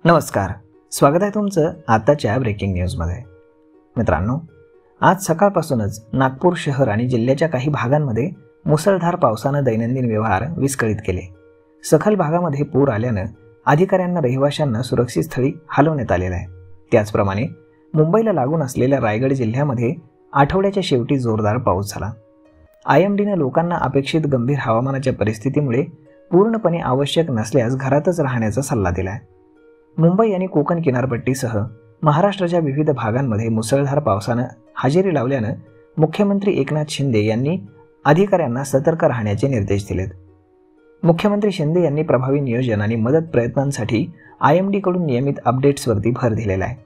नमस्कार, स्वागत आहे तुमचं आताच्या ब्रेकिंग न्यूजमध्ये। मित्रांनो, आज सकाळपासूनच नागपूर शहर आणि जिल्ह्याच्या काही भागांमध्ये मुसळधार पावसाने दैनंदिन व्यवहार विस्कळीत केले। सखल भागामध्ये पूर आल्याने अधिकाऱ्यांना रहिवाशांना सुरक्षित स्थळी हलवण्यात आलेले आहे। त्याचप्रमाणे मुंबईला लागून असलेल्या रायगड जिल्ह्यामध्ये आठवड्याच्या शेवटी जोरदार पाऊस झाला। IMDने लोकांना अपेक्षित गंभीर हवामानाच्या परिस्थितीमुळे पूर्णपणे आवश्यक नसल्यास घरातच राहण्याचा सल्ला दिला आहे। मुंबई आणि कोकण किनारपट्टीसह महाराष्ट्राच्या विविध भागांमध्ये मुसळधार पावसाने हजेरी लावल्याने मुख्यमंत्री एकनाथ शिंदे यांनी अधिकाऱ्यांना सतर्क राहण्याचे निर्देश दिलेत। मुख्यमंत्री शिंदे यांनी प्रभावी नियोजन आणि मदत प्रयत्नांसाठी IMD कडून नियमित अपडेट्सवरती भर दिलेला आहे।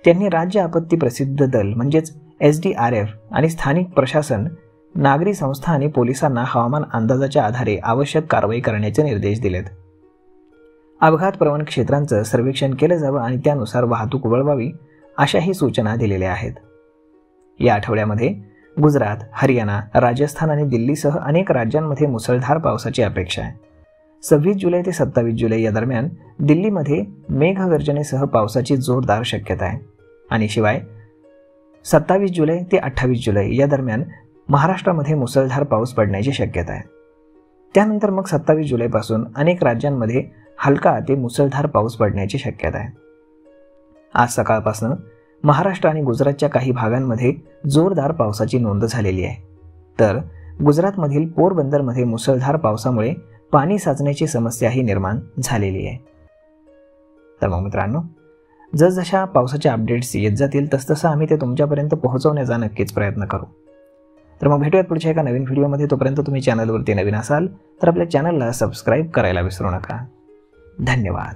त्यांनी राज्य आपत्ती प्रसिद्ध दल म्हणजेच SDRF आणि स्थानिक प्रशासन, नागरी संस्था आणि पोलिसांना हवामान अंदाजाच्या आधारे आवश्यक कारवाई करण्याचे निर्देश दिलेत। अपघात प्रवण क्षेत्रांचं सर्वेक्षण केलं जावं आणि त्यानुसार वाहतूक वळवावी अशाही सूचना दिलेल्या आहेत। या आठवड्यामध्ये गुजरात, हरियाणा, राजस्थान आणि दिल्लीसह अनेक राज्यांमध्ये मुसळधार पावसाची अपेक्षा आहे। 26 जुलै ते 27 जुलै या दरम्यान दिल्लीमध्ये मेघगर्जनेसह पावसाची जोरदार शक्यता आहे आणि शिवाय 27 जुलै ते 28 जुलै या दरम्यान महाराष्ट्रामध्ये मुसळधार पाऊस पडण्याची शक्यता आहे। त्यानंतर मग 27 जुलैपासून अनेक राज्यांमध्ये हलका ते मुसळधार पाऊस पडण्याची शक्यता आहे। आज सकाळपासून महाराष्ट्र आणि गुजरातच्या काही भागांमध्ये जोरदार पावसाची नोंद झालेली आहे, तर गुजरातमधील पोरबंदरमध्ये मुसळधार पावसामुळे पाणी साचण्याची समस्याही निर्माण झालेली आहे। तर मग मित्रांनो, जसजशा पावसाच्या अपडेट्स येत जातील तसतसं आम्ही ते तुमच्यापर्यंत पोहोचवण्याचा नक्कीच प्रयत्न करू। तर मग भेटूयात पुढच्या एका नवीन व्हिडिओमध्ये। तोपर्यंत तुम्ही चॅनलवरती नवीन असाल तर आपल्या चॅनलला सबस्क्राईब करायला विसरू नका। धन्यवाद।